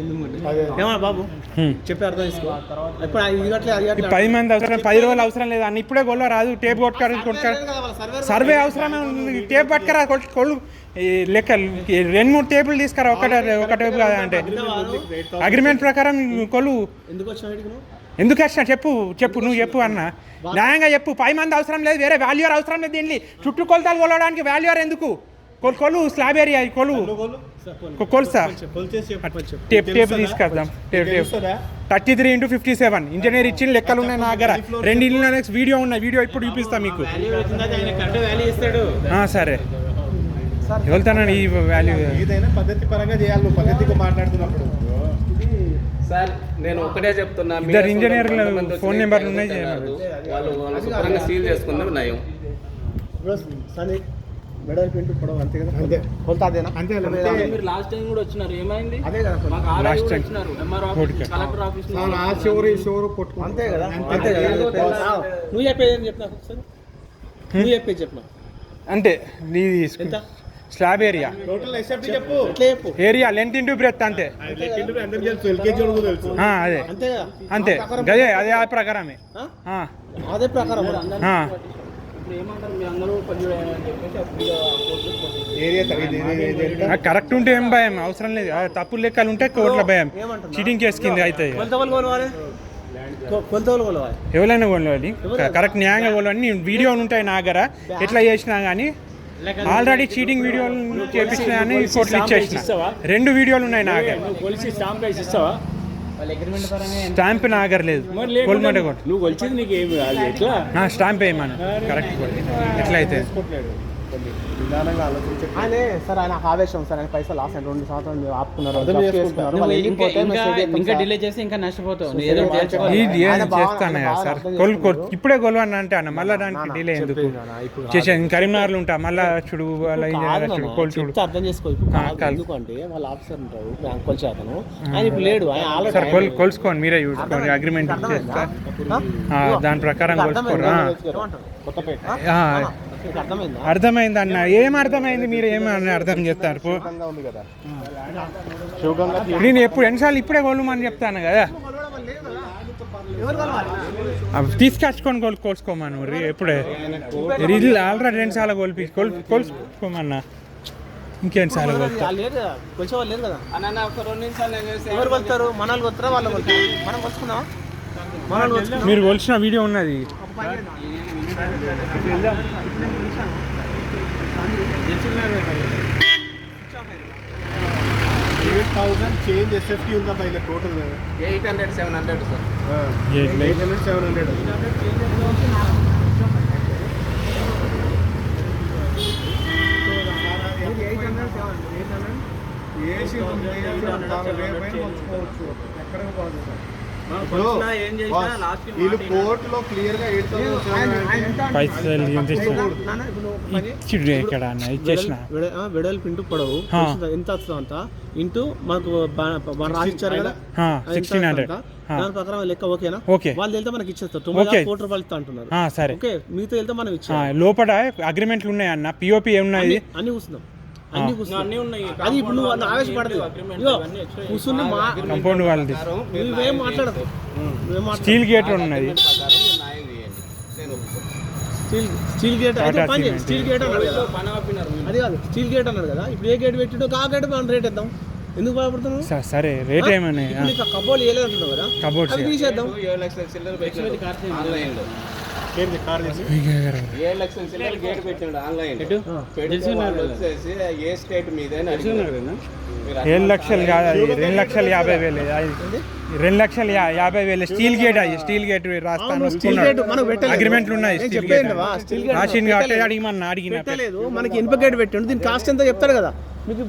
ఏమన్నా బాబు చెప్పి అర్థం చేసుకో. ఇప్పుడు 10 మంది అవసరం, 10 రోజులు అవసరం లేదు అన్న. ఇప్పుడే గొల్ల రాదు, టేప్ కొట్టుకారు సర్వే అవసరమే ఉంది. టేప్ పట్టుకరా కొళ్ళు లెక్క 2-3 టేపులు తీసుకురా. ఒక టేపు కాదా అంటే అగ్రిమెంట్ ప్రకారం కొలు ఎందుకు వచ్చినా చెప్పు నువ్వు చెప్పు అన్న, న్యాయంగా చెప్పు. 10 మంది అవసరం లేదు, వేరే వాల్యూర్ అవసరం లేదు. దీన్ని చుట్టూ కొలతలు కొలవడానికి వాల్యూర్ ఎందుకు? కొలు స్లాబ్ ఏరియా కొలు కొలుసా టేప్ తీసుకొద్దాం. 33x57 ఇంజనీర్ ఇచ్చిన లెక్కలు ఉన్నాయి నా దగ్గర. 2 ఇళ్ళ వీడియో ఉన్నాయి, వీడియో ఇప్పుడు చూపిస్తా మీకు. సరే వెళ్తానండి. ఈ వాల్యూ ఏదైనా పద్ధతి పరంగా చేయాలి. పద్ధతిగా మాట్లాడుతున్నప్పుడు సార్ నేను ఒకటే చెప్తున్నా, ఇద్దరు ఇంజనీర్ల ఫోన్ నెంబర్లు ఉన్నాయి, వాళ్ళు శుభ్రంగా సీల్ చేసుకున్నవి నయం. మెడల్ పిండి పొడవు అంతే కదా, అంతే కొలత అదేనా? అంతే. మీరు లాస్ట్ టైం కూడా వచ్చినారు, ఏమైంది? అదే కదా లాస్ట్ టైం కలెక్టర్ ఆఫీస్ షోరు కొట్టుకో అంతే కదా, అంతే కదా. నువ్వు చెప్పేది చెప్పినా ఒకసారి, నువ్వు చెప్పేది చెప్పినా అంటే నీది స్లాబ్ ఏరియా టోటల్ ఎస్ఎఫ్టీ చెప్పు. ఏరియా లెంత్ ఇంటూ బ్రెత్ అంతే. అందరికీ తెలుసు, ఎల్కేజీ వాళ్ళకు తెలుసు. అదే అంతే గదే, అదే ఆ ప్రకారమే. అదే ప్రకారం కరెక్ట్ ఉంటే ఏం భయం అవసరం లేదు. తప్పులు లెక్కలు ఉంటే కోట్ల భయం, చీటింగ్ కేసు కింద అవుతాయి. ఎవరైనా కొనవాలి, కరెక్ట్ న్యాయంగా కొనవాలి. వీడియోలు ఉంటాయి నా దగ్గర, ఎట్లా చేసినా కానీ. ఆల్రెడీ చీటింగ్ వీడియోలు చేపించిన కానీ కోర్టులు ఇచ్చేసిన 2 వీడియోలు ఉన్నాయి నా దగ్గర. స్టాంప్ నా దగ్గర లేదు. నువ్వు కొలిచింది నీకు ఏమి స్టాంప్ వేయమని కరెక్ట్ ఎట్లా అయితే ఆయనే సార్. ఆయన ఆవేశం సార్, ఆయన పైసలు లాస్ 2 సంవత్సరాలు ఆపుకున్నారు. ఇంకా డిలే చేసి ఇంకా నష్టపోతావు. చేస్తాను సార్, ఇప్పుడే కొలవని అంటే అన్న మళ్ళీ దానికి డిలే ఎందుకు చేసేది. కరీంనగర్లో ఉంటా మళ్ళీ చూడు చూడు అర్థం చేసుకో. ఎందుకంటే వాళ్ళ ఆఫీసర్ ఉంటారు, బ్యాంక్ కొలిచే అతను. ఆయన ఇప్పుడు లేడు. సార్ కొలుసుకోండి, మీరే చూసుకోండి. అగ్రిమెంట్ చేస్తా, దాని ప్రకారం కొలుసుకోరా. అర్థమైంది అన్న. ఏం అర్థమైంది? మీరు ఏమని అర్థం చేస్తారు? నేను ఎన్నిసార్లు ఇప్పుడే కొలుమని చెప్తాను కదా. తీసుకొచ్చుకొని కొలుసుకోమను. ఎప్పుడే ఆల్రెడీ 2 సార్లు కొలుసుకోమన్నా. ఇంకేం సార్ కొలిచేవాళ్ళు లేదు కదా. ఎవరు కొలుస్తారు? మనల్ని కొలుతారా వాళ్ళు కొలుతారు? మనం కొలుసుకుందామా? మీరు కొలిసిన వీడియో ఉన్నది. చేంజ్ ఎస్ఎఫ్టీ ఉందా పైన టోటల్ 800 700 సార్. 800 700 వీళ్ళు కోర్టులో క్లియర్ గా వెడల్ పింటు పొడవు ఎంత వస్తుందో అంత ఇంటూ మనకు రాసిచ్చారు కదా 1600. దాని ప్రకారం లెక్క ఓకేనా? వాళ్ళు వెళ్తే మనకి ఇచ్చేస్తారు. 9 కోట్ల రూపాయలు ఇస్తా అంటున్నారు. సరే ఓకే, మీతో వెళ్తే మనం ఇచ్చాం. లోపల అగ్రిమెంట్లు ఉన్నాయి అన్న, పిఓపి ఏమున్నాయి అన్ని కూర్చుందాం. అది ఇప్పుడు నువ్వు ఆవేశపడదు. కూర్చుని కంపౌండ్ వాళ్ళది నువ్వేం మాట్లాడదు. స్టీల్ గేట్ ఉన్నది. స్టీల్ గేట్ అయితే స్టీల్ గేట్ అన్నాడు కదా, అది కాదు స్టీల్ గేట్ అన్నాడు కదా. ఇప్పుడు ఏ గేట్ పెట్టిండో ఆ గేట్ మనం రేట్ ఇద్దాం. ఎందుకు భయపడుతున్నావు? సరే రేట్ ఏమన్నా కబోర్డ్ వేయలేదు అంటున్నావు కదా, కబోర్డ్ తీసేద్దాం. 7 లక్షల చిల్లర ఆన్లైన్ 7 లక్షల చిల్లర గేట్ పెట్టాడు ఆన్లైన్. వచ్చేసి ఏ స్టేట్ మీద 7 లక్షలు కాదు, 2,50,000. 2,50,000 స్టీల్ గేట్. స్టీల్ గేట్ రాస్తాను, అగ్రిమెంట్లు ఉన్నాయి. స్టీల్ గేట్ రాసింది కాబట్టి అడిగిన మనకి ఇనుప గేట్ పెట్టండి. దీని కాస్ట్ ఎంత చెప్తాడు కదా మీకు.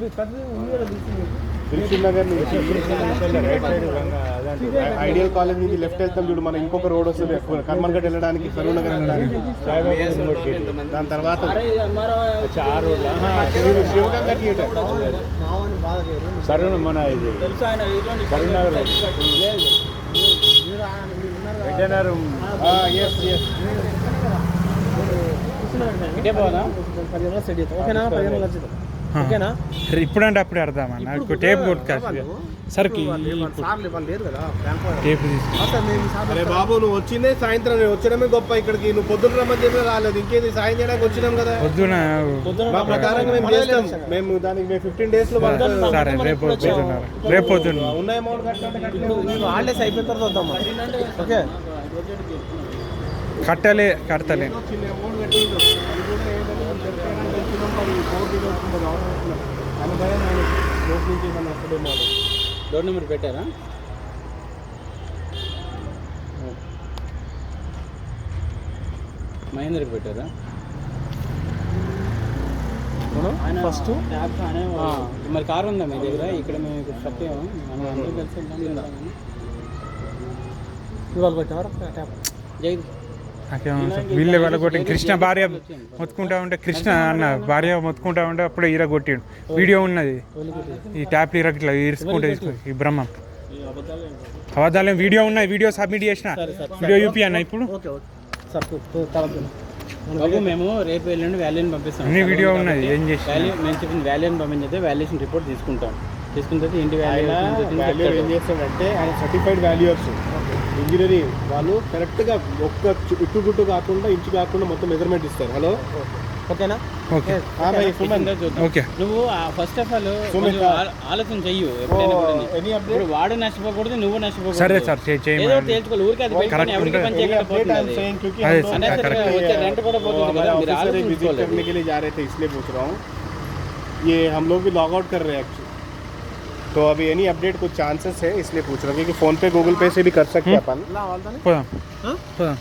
ఐడియల్ కాలేజ్ నుంచి లెఫ్ట్ వెళ్తాం చూడు, మనం ఇంకొక రోడ్ వస్తుంది కర్మన్ఘట్ వెళ్ళడానికి, కరువు నగర్ వెళ్ళడానికి. దాని తర్వాత శివగంగా థియేటర్ మన ఓకేనా? 15 లక్షలు ఓకేనా? ఇప్పుడంటే అప్పుడు అర్థం అన్న ఇప్పుడు టేప్ కొట్టుకోవాలి సార్ సార్లు వాళ్ళు లేరు కదా బ్యాంక్ వాళ్ళు. టేప్ తీసుకు సార్ మేము ఈ సార్ అరే బాబు నువ్వు వచ్చిందే సాయంత్రం, నేను వచ్చినమే గొప్ప ఇక్కడికి. నువ్వు పొద్దున్న రమ్మని చెప్పి రాలేదు, ఇంకేది సాయం చేయడానికి వచ్చినాం కదా. పొద్దున మా ప్రకారంగా మేము చేస్తాం. మేము దానికి మేము 15 days లో సరే రేపు పొద్దున్న ఉన్న అమౌంట్ కట్టాలంటే ఇప్పుడు హాలిడేస్ అయిపోయిన తర్వాత వద్దాం మరి. ఓకే కడతలే చిన్న అమౌంట్ కట్టిండు. అది కూడా ఏదైనా తెచ్చినాం, మరి 4 days వస్తుంది గవర్నమెంట్. అని భయం లోపు నుంచి ఏమన్నా వస్తుందేమో అని. డోర్ నెంబర్ పెట్టారా? మహేంద్రకి పెట్టారా? ఫస్ట్ మరి కార్ ఉందా మీ దగ్గర? ఇక్కడ మేము ఇక్కడ స్టక్ అయ్యాము, మనం అందరూ కలిసి వెళ్దాం. ఇవాళ పెట్టారు ట్యాప్. జగదీష్ వీళ్ళే వాళ్ళ కొట్టి కృష్ణ భార్య మొత్తుకుంటా ఉంటే, కృష్ణ అన్న భార్య మొత్తుకుంటా ఉంటే అప్పుడే ఈర కొట్టిండు. వీడియో ఉన్నది, ఈ ట్యాప్ ఇరా ఇట్లా ఇరుచుకుంటే ఈ బ్రహ్మం అబద్ధాలు వీడియో ఉన్నాయి. వీడియో సబ్మిట్ చేసిన వీడియో యూపీ అన్న ఇప్పుడు. ఓకే ఓకే సార్ తర్వాత బాబు మేము రేపు వెళ్ళండి వాల్యూని పంపిస్తాం. అన్ని వీడియో ఉన్నది. ఏం చేసి మేము చెప్పిన వాల్యూని పంపించితే వాల్యుయేషన్ రిపోర్ట్ తీసుకుంటాం. తీసుకున్న తర్వాత ఇంటి వాల్యూ ఏం చేస్తాడంటే ఆయన సర్టిఫైడ్ వాల్యూయర్స్ ఇంజనీరింగ్ వాళ్ళు కరెక్ట్గా ఒక్క ఇటు గుట్టు కాకుండా ఇంచు కాకుండా మొత్తం మెజర్మెంట్ ఇస్తారు. హలో ఓకేనా? Okay okay. నువ్వు ఫస్ట్ ఆఫ్ ఆల్ ఆలోచన చెయ్యు. ఇప్పుడు వాడు నష్టపోకూడదు, నువ్వు నష్టపోకూడదు. సరే సార్ ఏదో తేల్చుకోవాలి. ఊరికి అది పెట్టుకొని ఎవరికి పని చేయకుండా పోతుంది. రెంట్ కూడా పోతుంది కదా. మీరు ఆలోచించుకోవాలి. करने के लिए जा रहे थे इसलिए पूछ रहा हूँ. ये हम लोग भी लॉग आउट कर रहे हैं एक्चुअली, तो अभी एनी अपडेट कुछ चांसेस है इसलिए पूछ रहा हूँ, क्योंकि फ़ोन पे गूगल पे से भी कर सकते हैं अपन. పోదాం పోదాం.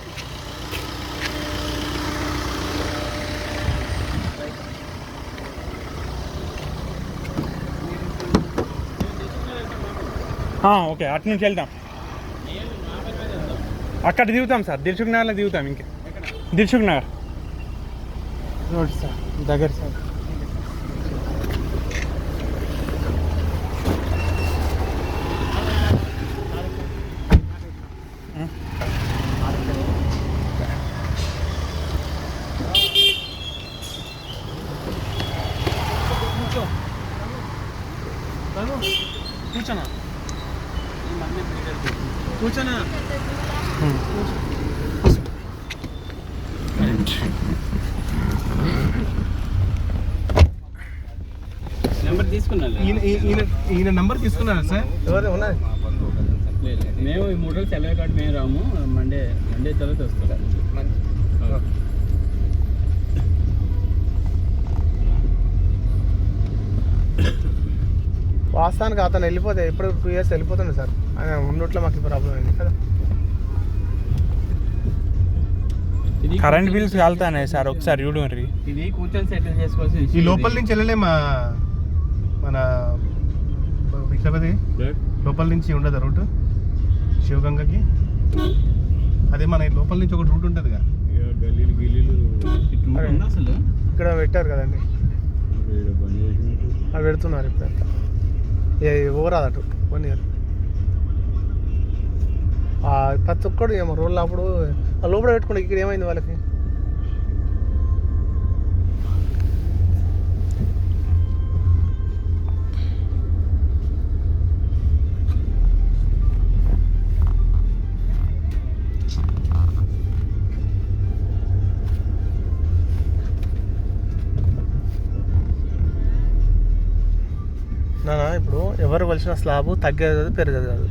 ఓకే అటు నుంచి వెళ్తాం. అక్కడ దిగుతాం సార్, దిల్సుఖ్ నగర్లో దిగుతాం. ఇంకా దిల్సుఖ్ నగర్ రోడ్ సార్ దగ్గర సార్. కూర్చోనా కూర్చోనా నెంబర్ తీసుకున్నాను. ఈయన నంబర్ తీసుకున్నారా సార్? ఎవరు ఉన్నది? మేము ఈ 3 రోజులు సెలవు కార్డు మేము రాము. మండే తర్వాత వస్తాం. వాస్తవానికి అతను వెళ్ళిపోతే ఎప్పుడు 2 years వెళ్ళిపోతుంది సార్. ఆయన ఉన్నట్లో మాకు ప్రాబ్లం అయింది కదా. కరెంట్ బిల్స్ కాలుతానే సార్, ఒకసారి చూడు మరి. ఇది కూర్చొని సెటిల్ చేసుకోవాల్సి. ఈ లోపల నుంచి వెళ్ళలేమా? మన విక్రపతి లోపల నుంచి ఉండదు రూట్ శివగంగకి? అదే మన లోపల నుంచి ఒక రూట్ ఉంటుందిగా. అసలు ఇక్కడ పెట్టారు కదండి, అవి పెడుతున్నారు ఇప్పుడు. ఓవరాదు అటు 1 year. ప్రతి ఒక్కడు ఏమో రోడ్లు అప్పుడు లోపల పెట్టుకుంటే ఇక్కడ ఏమైంది వాళ్ళకి? ఇప్పుడు ఎవరు కొలిసిన స్లాబ్ తగ్గేది పెరగదు కాదు.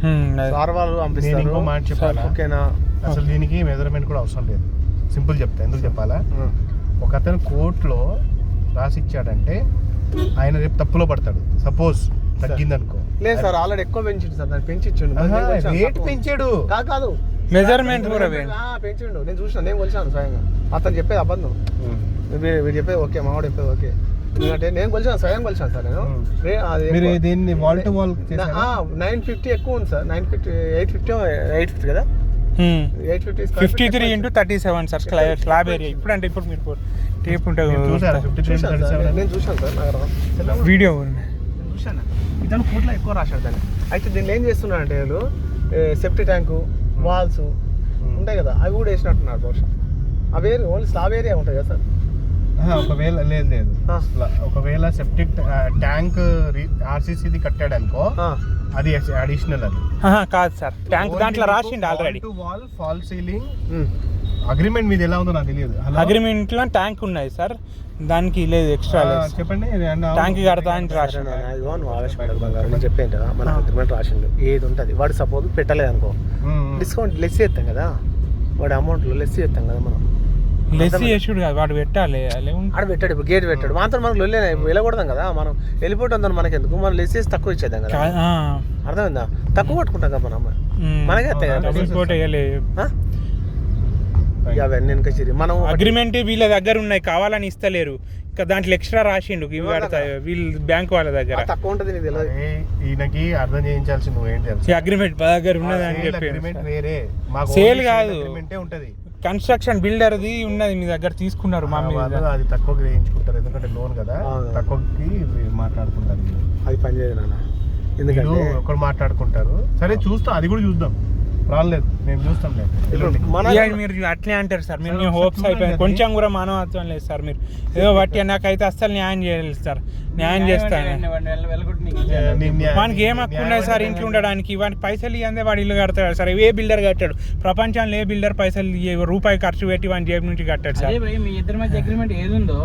సార్ వాళ్ళు పంపిస్తారు. ఇంకో మాట చెప్పాలా? ఓకేనా? అసలు దీనికి మెజర్మెంట్ కూడా అవసరం లేదు. సింపుల్ చెప్తా, ఎందుకు చెప్పాలా? ఒక అతను కోర్టులో రాసి ఇచ్చాడంటే ఆయన రేపు తప్పులో పడతాడు. సపోజ్ తగ్గిందనుకో. లేదు సార్, ఆల్రెడీ ఎక్కువ పెంచిండు సార్. దాన్ని పెంచిచ్చిండు. రేట్ పెంచాడు కాదు, మెజర్మెంట్ కూడా పెంచిండు. నేను చూసిన, నేను కొలిచాను స్వయంగా. అతను చెప్పేది అబద్ధం, వీడు చెప్పేది ఓకే, మావాడు చెప్పేది ఓకే. ఎందుకంటే నేను కొలిచాను, స్వయం కొలిచాను సార్. నేను దీన్ని వాల్ టు వాల్ 950 ఎక్కువ ఉంది సార్. 950 850 కదా. 850 53 into 37 సార్ స్లాబ్ ఏరియా. ఇప్పుడు అంటే ఇప్పుడు మీరు టేప్ ఉంటుంది నేను చూసాను సార్. నాకు వీడియో చూసాను. ఇతను కోట్లో ఎక్కువ రాశాడు దాన్ని. అయితే దీన్ని ఏం చేస్తున్నాడంటే వీళ్ళు సెఫ్టీ ట్యాంకు, వాల్స్ ఉంటాయి కదా, అవి కూడా వేసినట్టున్నారు బహుశా. అవి ఓన్లీ స్లాబ్ ఏరియా ఉంటాయి కదా సార్. ఒకవేళ లేదు ఒకవేళ సెప్టిక్ ట్యాంక్ ఆర్సీసీది కట్టాడు అనుకో అది అడిషనల్ అది కాదు సార్ ట్యాంక్ దాంట్లో రాసిండు already wall fall ceiling agreement మీద ఎలా ఉందో నాకు తెలియదు. అగ్రిమెంట్ లో ట్యాంక్ ఉన్నది సార్, దానికి లేదు ఎక్స్ట్రా చెప్పండి. ట్యాంక్ కడతా అని రాసిండు. నువ్వు ఆవేశపడదు బంగారు, నేను చెప్పాను కదా మన అగ్రిమెంట్ రాసిండు ఏది ఉంటుంది. వాడు సపోజ్ పెట్టలేదు అనుకో డిస్కౌంట్ లెస్ చేస్తాం కదా, వాడి అమౌంట్లో లెస్ చేస్తాం కదా మనం. లెస్ చేసుడు కాదు, వాడు పెట్టాలి. ఆడ పెట్టాడు, ఇప్పుడు గేట్ పెట్టాడు, మాత్రం మనకు లొల్లేనా వెళ్ళకూడదాం కదా. మనం వెళ్ళిపోవడం మనకి ఎందుకు, మనం లెస్ చేసి తక్కువ ఇచ్చేద్దాం కదా. అర్థమైందా? తక్కువ పట్టుకుంటాం కదా మనం, మనకే వస్తాయి కదా అవన్నీ వెనకచ్చిరి. మనం అగ్రిమెంట్ వీళ్ళ దగ్గర ఉన్నాయి, కావాలని ఇస్తలేరు. ఇంకా దాంట్లో ఎక్స్ట్రా రాసిండు ఇవి పడతాయి వీళ్ళు బ్యాంక్ వాళ్ళ దగ్గర. తక్కువ ఉంటుంది నీకు తెలియదు. ఈయనకి అర్థం చేయించాల్సి నువ్వేంటి తెలుసు, అగ్రిమెంట్ మా దగ్గర ఉన్నది అని చెప్పి వేరే సేల్ కాదు, ఉంటది కన్స్ట్రక్షన్ బిల్డర్ది ఉన్నది మీ దగ్గర తీసుకున్నారు మా మీద. అది తక్కువ గ్రహించుకుంటారు ఎందుకంటే లోన్ కదా, తక్కువకి మాట్లాడుకుంటారు. అది పని చేయదు నాన్న, ఎందుకంటే ఒకరు మాట్లాడుకుంటారు. సరే చూస్తాం, అది కూడా చూద్దాం, రాలేదు నేను చూస్తాం. మీరు అట్లే అంటారు సార్, మీరు హోప్స్ అయిపోయింది, కొంచెం కూడా మానవత్వం లేదు సార్. మీరు ఏదో బట్టి నాకైతే అస్సలు న్యాయం చేయాలి సార్, న్యాయం చేస్తాను. వానికి ఏం హక్కు ఉన్నది సార్ ఇంట్లో ఉండడానికి? వాడికి పైసలు ఇవ్వందే వాడు ఇల్లు కడతాడు సార్. ఏ బిల్డర్ కట్టాడు ప్రపంచంలో? ఏ బిల్డర్ పైసలు రూపాయి ఖర్చు పెట్టి వాడి జేబు నుంచి కట్టాడు సార్? మీ ఇద్దరి మధ్య అగ్రిమెంట్ ఏది ఉందో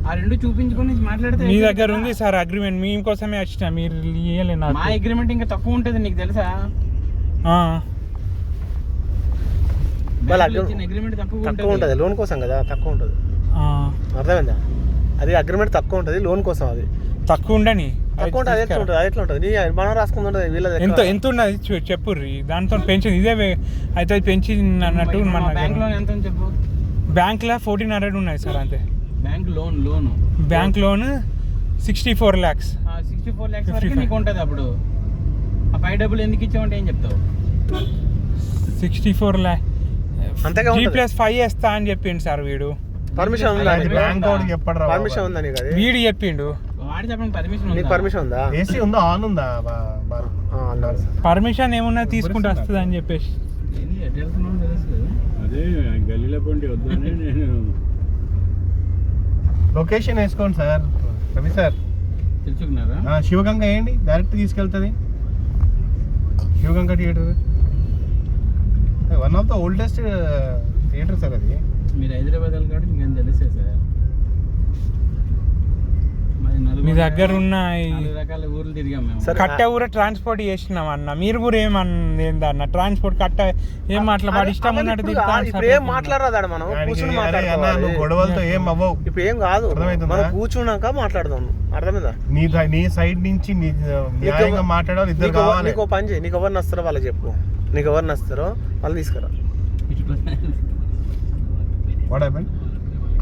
ఆ రెండు చూపించుకొని మాట్లాడితే. మీ దగ్గర ఉంది సార్ అగ్రిమెంట్, మీకోసమే వచ్చిన, మీరు ఇవ్వలే. మా అగ్రిమెంట్ ఇంకా తక్కువ ఉంటుంది నీకు తెలుసా? అగ్రిమెంట్ తక్కువ ఉంటుంది, లోన్ కోసం కదా తక్కువ ఉంటుంది. అర్థమైందా? అది అగ్రిమెంట్ తక్కువ ఉంటుంది లోన్ కోసం, అది తక్కువ ఉండని తక్కువ ఉంటుంది. అది ఎట్లా ఉంటుంది? అది ఎట్లా ఉంటుంది? మనం రాసుకుంటుంటుంది వీళ్ళ ఎంత ఉన్నది చెప్పుర్రి, దాంతో పెన్షన్ ఇదే అయితే పెన్షన్ అన్నట్టు. మన బ్యాంక్ లోన్ ఎంత చెప్పు? బ్యాంక్ లో 1400 ఉన్నాయి సార్ అంతే. Bank loan bank loan 64 lakhs. 64 lakhs వరకు నీకు ఉంటుంది. అప్పుడు ఆ పై డబ్బులు ఎందుకు ఇచ్చావంటే ఏం చెప్తావు? 64 lakhs అంతేగా G+5 వేస్తా అని చెప్పిండు సార్ వీడు. పర్మిషన్ ఉందా? పర్మిషన్ ఉందా నీకు? వీడు చెప్పిండు. వాడు చెప్పండి పర్మిషన్ ఉందా? ఏసీ ఉందా? ఆన్ ఉందా? పర్మిషన్ ఏమున్నా తీసుకుంటే వస్తుంది అని చెప్పేసి. అదే గల్లీలో పండి వద్దని నేను లొకేషన్ వేసుకోండి సార్. రవి సార్ తెలుసుకున్నారా? శివగంగ వేయండి, డైరెక్ట్ తీసుకెళ్తుంది. Sivaganga theatre one of the oldest theatre sir అది. మీరు హైదరాబాద్ కాబట్టి మీకు తెలిసే సార్. మీ దగ్గర ఉన్న రకాల ఊర్లు తిరిగాం మేము. కట్ట ఊర ట్రాన్స్పోర్ట్ చేసినాం అన్న, మీరు కూడా ఏమన్నా ట్రాన్స్పోర్ట్ కట్ట ఏం మాట్లాడి ఇష్టం ఉన్నట్టు మాట్లాడరాదా? మనం కూర్చుని గొడవలతో ఏం అవ్వవు. ఇప్పుడు ఏం కాదు, మనం కూర్చున్నాక మాట్లాడదాం. అర్థమైందా? నీ సైడ్ నుంచి న్యాయంగా మాట్లాడాలి. ఇద్దరు కావాలి. నీకు పని చేయి, నీకు ఎవరు నస్తారో వాళ్ళకి చెప్పు, నీకు ఎవరు నస్తారో వాళ్ళు తీసుకురా.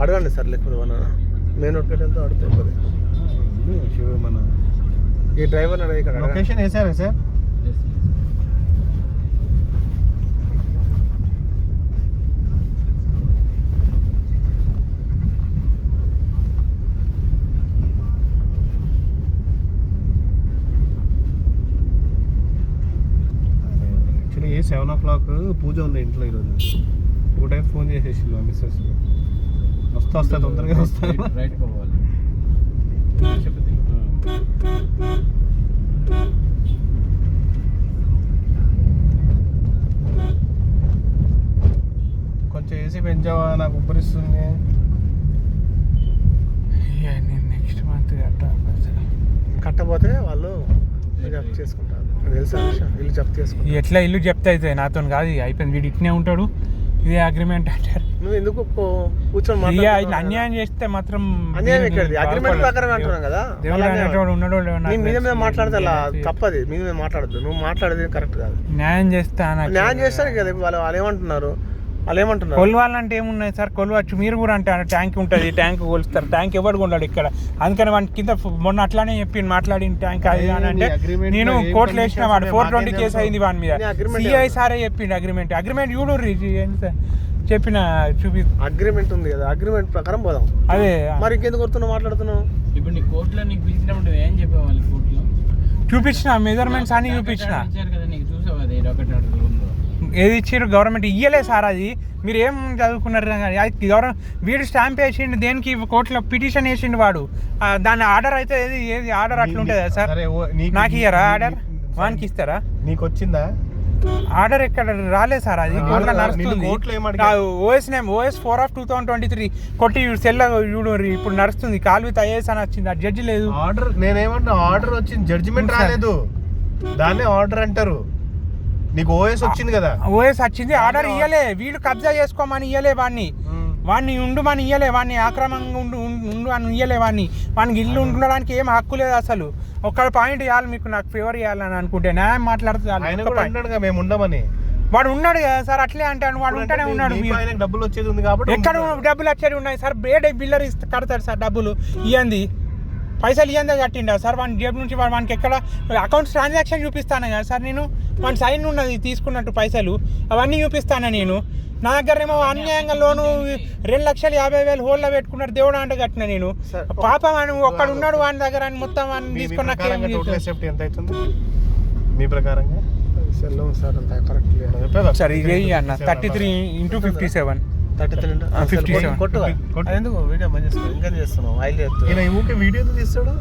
అడగండి సార్, లేకపోతే మన మెయిన్ రోడ్ కట్టేంతో అడుగుతుంది. మన ఈ డ్రైవర్ ఇక్కడ లొకేషన్ వేసారా సార్? యాక్చువల్లీ 7 o'clock పూజ ఉంది ఇంట్లో ఈరోజు. 2 times ఫోన్ చేసేసి మిస్సెస్ వస్తా తొందరగా వస్తాను. రైట్ పోవాలి. కొంచెం ఏసీ పెంచావా, నాకు ఉబ్బరిస్తుంది. నెక్స్ట్ మంత్ కట్టపోతే వాళ్ళు జప్తు చేసుకుంటారు. తెలుసా ఇల్లు జప్తు చేసుకుంటారు. ఎట్లా ఇల్లు జప్తు అవుతుంది? నాతో కాదు, అయిపోయింది. వీడు ఇట్నే ఉంటాడు, ఇదే అగ్రిమెంట్ అంటారు. నువ్వు ఎందుకు కూర్చొని అన్యాయం చేస్తే మాత్రం అన్యాయం ఎక్కడిది? అగ్రిమెంట్ ప్రకారం అంటున్నాను కదా. మీద మీద మాట్లాడితే అలా తప్పది. మీద మాట్లాడద్దు, నువ్వు మాట్లాడేది కరెక్ట్ కాదు. న్యాయం చేస్తా కదా. వాళ్ళు ఏమంటున్నారు? కొలవాలంటే ఏమున్నాయి సార్? కొలవచ్చు. మీరు కూడా అంటారు ట్యాంక్ ఉంటుంది, ట్యాంక్ కొలుస్తారు. ట్యాంక్ ఎవరు కొన్నాడు ఇక్కడ? అందుకని వాడి కింద మొన్న అట్లానే చెప్పిండు, మాట్లాడిన ట్యాంక్ అది అని అంటే నేను కోర్టులో వేసిన వాడు 420 కేసు అయింది వాడి మీద. సిఐ సారే చెప్పిండు అగ్రిమెంట్ చూడు చెప్పిన చూపి. అగ్రిమెంట్ ఉంది కదా, అగ్రిమెంట్ ప్రకారం పోదాం. అదే మరి ఇంకెందుకు కొడుతున్నావు మాట్లాడుతున్నావు? ఇప్పుడు నీ కోర్టులో నీకు పిలిచినప్పుడు ఏం చెప్పేవాళ్ళు? కోర్టులో చూపించిన మెజర్మెంట్స్ అని చూపించిన. కదా నీకు చూసావు? అది ఏది ఇచ్చారు? గవర్నమెంట్ ఇయ్యలే సార్. అది మీరు ఏం చదువుకున్నారు గవర్నమెంట్ వీడు స్టాంప్ వేసిండు దేనికి కోర్టులో పిటిషన్ వేసిండు వాడు దాని ఆర్డర్ అయితే ఏది ఆర్డర్ అట్లా ఉంటుందా సార్ సరే, నాకు ఇయ్యారా ఆర్డర్ వానికి ఇస్తారా నీకు వచ్చిందా ఆర్డర్ ఎక్కడ రాలేదు సార్ అది కోర్టులో నడుస్తుంది కోర్టులో ఏమడిగారు? ఓఎస్ నేమ్ OS 4/2023 కొట్టి సెల్ చూడు ఇప్పుడు నడుస్తుంది కాల్విత్ IAS అని వచ్చింది ఆ జడ్జి లేదు ఆర్డర్ నేనేమన్నా ఆర్డర్ వచ్చింది జడ్జిమెంట్ రాలేదు దాన్నే ఆర్డర్ అంటారు నీకు ఓఎస్ వచ్చింది కదా ఓఎస్ వచ్చింది ఆర్డర్ ఇయ్యలే వీళ్ళు కబ్జా చేసుకోమని ఇయ్యలే వాడిని ఉండమని ఇయ్యలే వాడిని ఆక్రమంగా ఉండు అని ఇయ్యలే వానికి ఇల్లు ఉండడానికి ఏం హక్కు లేదు అసలు ఒక్క పాయింట్ ఇవ్వాలి మీకు నాకు ఫేవర్ ఇవ్వాలని అనుకుంటే న్యాయం మాట్లాడుతుంది మేము ఉండమని వాడు ఉన్నాడు కదా సార్ అట్లే అంటాడు వాడు ఉంటేనే ఉన్నాడు డబ్బులు వచ్చేది ఉంది కాబట్టి ఎక్కడ డబ్బులు వచ్చేది ఉన్నాయి సార్ బేడ్ బిల్లర్ కడతాడు సార్ డబ్బులు ఇవ్వండి పైసలు ఇవ్వందే కట్టిండా సార్ వాని జేబు నుంచి వానికి ఎక్కడ అకౌంట్స్ ట్రాన్సాక్షన్ చూపిస్తాను కదా సార్ నేను వాని సైన్ ఉన్నది తీసుకున్నట్టు పైసలు అవన్నీ చూపిస్తాను నేను నా దగ్గరేమో అన్యాయంగా లోను 2,50,000 హోల్లో పెట్టుకున్నాడు దేవుడు అంటే కట్టిన నేను పాపం అని ఒక్కడు ఉన్నాడు వాని దగ్గర అని మొత్తం వాడిని తీసుకున్న సేఫ్టీ ఎంత అవుతుంది మీ ప్రకారంగా సార్ అంత కరెక్ట్ సార్ ఇది అన్న 33 × 57 కొట్టు ఎందుకు వీడియో మంచి ఇంకా చేస్తున్నావు ఆయిల్ చేస్తున్నావు వీడియో తీస్తాడు